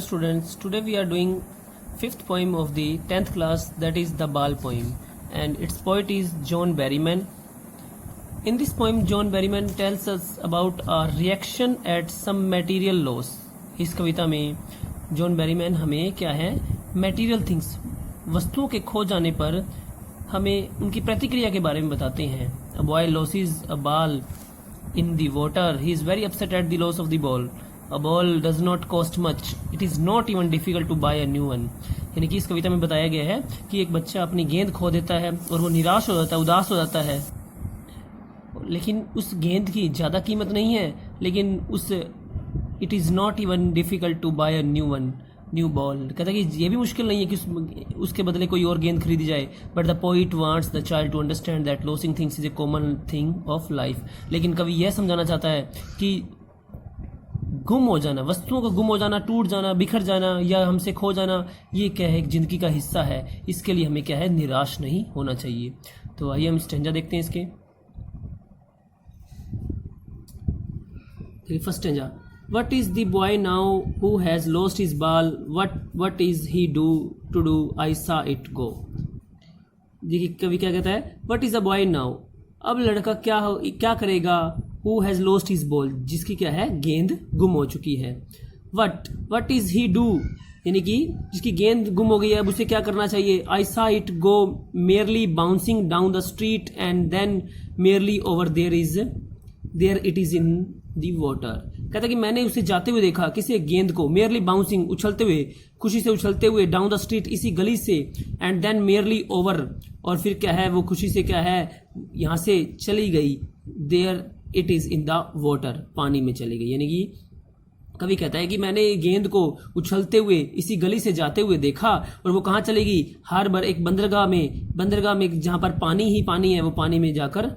students, today we are doing fifth poem of the 10th class, that is the Bal poem, and its poet is John Berryman. In this poem John Berryman tells us about a reaction at some material loss. इस कविता में John Berryman हमें क्या है, material things, वस्तुओं के खो जाने पर हमें उनकी प्रतिक्रिया के बारे में बताते हैं. A boy losses a ball in the water. He is very upset at the loss of the ball. A ball does not cost much. It is not even difficult to buy a new one. यानी कि इस कविता में बताया गया है कि एक बच्चा अपनी गेंद खो देता है और वो निराश हो जाता है, उदास हो जाता है, लेकिन उस गेंद की ज़्यादा कीमत नहीं है, लेकिन उस it is not even difficult to buy a new ball. कहता है कि ये भी मुश्किल नहीं है कि उसके बदले कोई और गेंद खरीदी जाए. But the poet wants the child to understand that losing things is a common thing of life. लेकिन कवि यह समझाना चाहता है कि गुम हो जाना, वस्तुओं का गुम हो जाना, टूट जाना, बिखर जाना या हमसे खो जाना, ये क्या है, एक जिंदगी का हिस्सा है. इसके लिए हमें क्या है, निराश नहीं होना चाहिए. तो आइए हम स्टेंजा देखते हैं इसके. First stanza. What is the boy now who has lost his ball? What is he to do? I saw it go. देखिए कवि क्या कहता है, What is the boy now? अब लड़का क्या करेगा, Who has lost his ball? जिसकी क्या है, गेंद गुम हो चुकी है. What is he do? यानी कि जिसकी गेंद गुम हो गई है, अब उसे क्या करना चाहिए. I saw it go merely bouncing down the street and then merely over there it is in the water. कहता कि मैंने उसे जाते हुए देखा, किसी गेंद को, मेयरली बाउंसिंग, उछलते हुए, खुशी से उछलते हुए, डाउन द स्ट्रीट, इसी गली से, एंड देन मेयरली ओवर, और फिर क्या है, वो खुशी से क्या है, यहाँ से चली गई, there it is in the water, पानी में चली गई. यानी कि कवि कहता है कि मैंने गेंद को उछलते हुए इसी गली से जाते हुए देखा, और वो कहाँ चली गई, हार्बर, एक बंदरगाह में जहाँ पर पानी ही पानी है, वो पानी में जाकर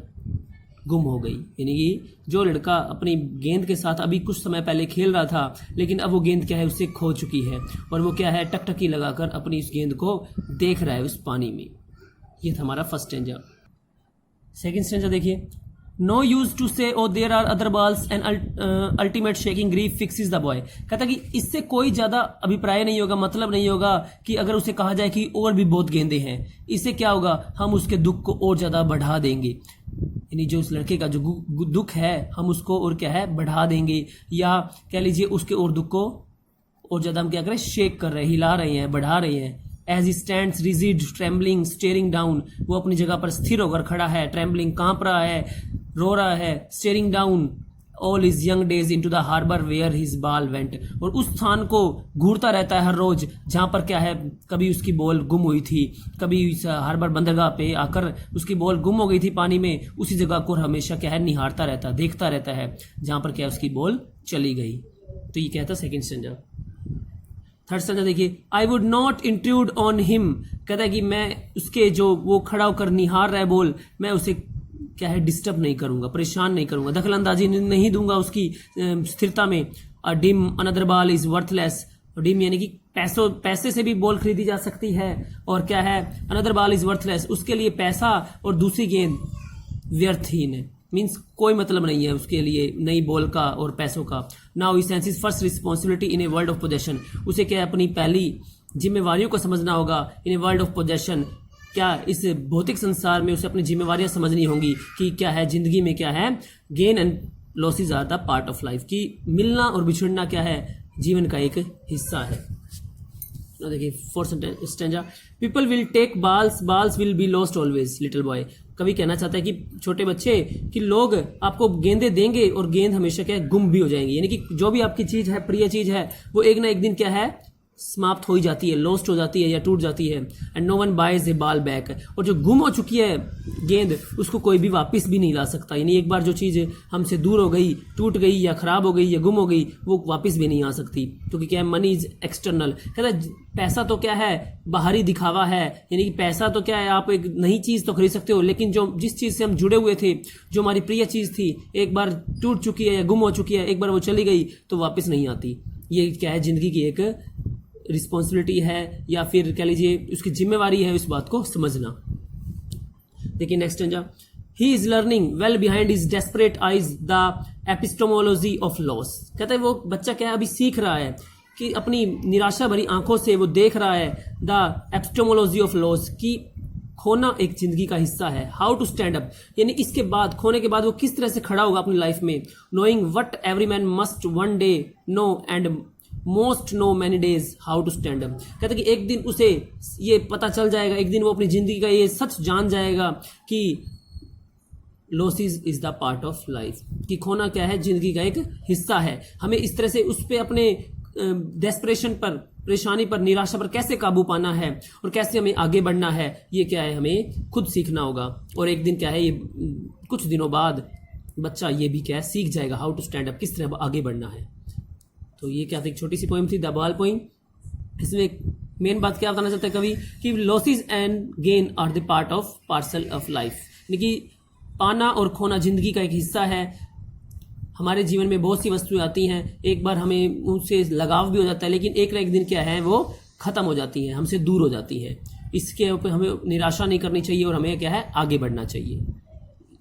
गुम हो गई. यानी कि जो लड़का अपनी गेंद के साथ अभी कुछ समय पहले खेल रहा था, लेकिन अब वो गेंद क्या है, उससे खो चुकी है, और वो क्या है, टकटकी लगाकर अपनी इस गेंद को देख रहा है उस पानी में. ये था हमारा फर्स्ट स्टेंजा. सेकंड स्टेंजा देखिए. No use to say O there are other balls and ultimate shaking grief fixes the boy. कहता कि इससे कोई ज्यादा अभिप्राय नहीं होगा, मतलब नहीं होगा कि अगर उसे कहा जाए कि और भी बहुत गेंदें हैं, इससे क्या होगा, हम उसके दुख को और ज्यादा बढ़ा देंगे. यानी जो उस लड़के का जो दुख है, हम उसको और क्या है, बढ़ा देंगे, या कह लीजिए उसके और दुख को और ज्यादा हम क्या करें, शेक कर रहे हैं, हिला रहे हैं, बढ़ा रहे हैं. As he stands rigid trembling staring down. वो अपनी जगह पर स्थिर होकर खड़ा है, ट्रेम्बलिंग, कांप रहा है, रो रहा है, staring down all his young days into the harbour where his ball went. और उस स्थान को घूरता रहता है हर रोज जहां पर क्या है, कभी उसकी बॉल गुम हुई थी, कभी इस हार्बर बंदरगाह पे आकर उसकी बॉल गुम हो गई थी पानी में, उसी जगह को हमेशा क्या है, निहारता रहता, देखता रहता है जहां पर क्या उसकी बॉल चली गई. तो ये कहता सेकेंड स्टैंजा. थर्ड स्टैंजा देखिए. I would not intrude on him. कहता है कि मैं उसके जो वो खड़ा होकर निहार रहा है बॉल, मैं उसे क्या है, डिस्टर्ब नहीं करूंगा, परेशान नहीं करूंगा, दखलंदाजी नहीं दूंगा उसकी स्थिरता में. A dime another ball is worthless. Dime यानी कि पैसे से भी बॉल खरीदी जा सकती है, और क्या है, अनदर बॉल इज वर्थलेस, उसके लिए पैसा और दूसरी गेंद व्यर्थहीन है, मीन्स कोई मतलब नहीं है उसके लिए नई बॉल का और पैसों का. Now he senses first responsibility in a world of possession. उसे क्या है, अपनी पहली जिम्मेवारियों को समझना होगा. इन ए वर्ल्ड ऑफ पोजेशन, क्या इस भौतिक संसार में उसे अपनी जिम्मेवारियां समझनी होंगी कि क्या है, जिंदगी में क्या है, gain and losses are the part of life, की मिलना और बिछड़ना क्या है, जीवन का एक हिस्सा है. देखिए fourth stanza. People will take balls will be lost always little boy. कवि कहना चाहता है कि छोटे बच्चे, कि लोग आपको गेंदे देंगे और गेंद हमेशा क्या है, गुम भी हो जाएंगी. यानी कि जो भी आपकी चीज है, प्रिय चीज है, वो एक ना एक दिन क्या है, समाप्त हो ही जाती है, लॉस्ट हो जाती है या टूट जाती है. And no one buys a ball back. और जो गुम हो चुकी है गेंद, उसको कोई भी वापस भी नहीं ला सकता. यानी एक बार जो चीज हमसे दूर हो गई, टूट गई या खराब हो गई या गुम हो गई, वो वापस भी नहीं आ सकती, क्योंकि क्या है, मनी इज एक्सटर्नल. कहता है पैसा तो क्या है, बाहरी दिखावा है. यानी कि पैसा तो क्या है, आप एक नई चीज तो खरीद सकते हो, लेकिन जो जिस चीज से हम जुड़े हुए थे, जो हमारी प्रिय चीज थी, एक बार टूट चुकी है या गुम हो चुकी है, एक बार वो चली गई तो वापस नहीं आती. ये क्या है, जिंदगी की एक रिस्पॉन्सिबिलिटी है, या फिर कह लीजिए उसकी जिम्मेवारी है इस बात को समझना. देखिए next stanza. He is learning well behind his desperate eyes the epistemology of loss. कहता है वो बच्चा क्या है, अभी सीख रहा है कि अपनी निराशा भरी आंखों से वो देख रहा है द एपिस्टेमोलॉजी ऑफ लॉस, कि खोना एक जिंदगी का हिस्सा है। हाउ टू स्टैंड अप, यानी इसके बाद, खोने के बाद वो किस तरह से खड़ा होगा अपनी लाइफ में। Knowing what every man must one day know and most know many days how to stand up. कहते कि एक दिन उसे ये पता चल जाएगा, एक दिन वो अपनी जिंदगी का ये सच जान जाएगा कि losses is the part of life, कि खोना क्या है, जिंदगी का एक हिस्सा है। हमें इस तरह से उस पर अपने डेस्परेशन पर, परेशानी पर, निराशा पर कैसे काबू पाना है और कैसे हमें आगे बढ़ना है, ये क्या है हमें खुद सीखना होगा। और एक दिन क्या है, ये कुछ दिनों बाद बच्चा ये भी क्या है सीख जाएगा, हाउ टू स्टैंड अप, किस तरह आगे बढ़ना है। तो ये क्या थी, एक छोटी सी पोएम थी द बॉल पोएम। इसमें मेन बात क्या बताना चाहता है कवि कि losses and gain are the part of parcel of life, यानी कि पाना और खोना जिंदगी का एक हिस्सा है। हमारे जीवन में बहुत सी वस्तुएं आती हैं, एक बार हमें उनसे लगाव भी हो जाता है, लेकिन एक ना एक दिन क्या है वो खत्म हो जाती हैं, हमसे दूर हो जाती हैं। इसके ऊपर हमें निराशा नहीं करनी चाहिए और हमें क्या है आगे बढ़ना चाहिए।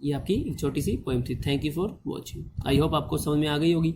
ये आपकी एक छोटी सी पोएम थी। Thank you for watching. I hope आपको समझ में आ गई होगी।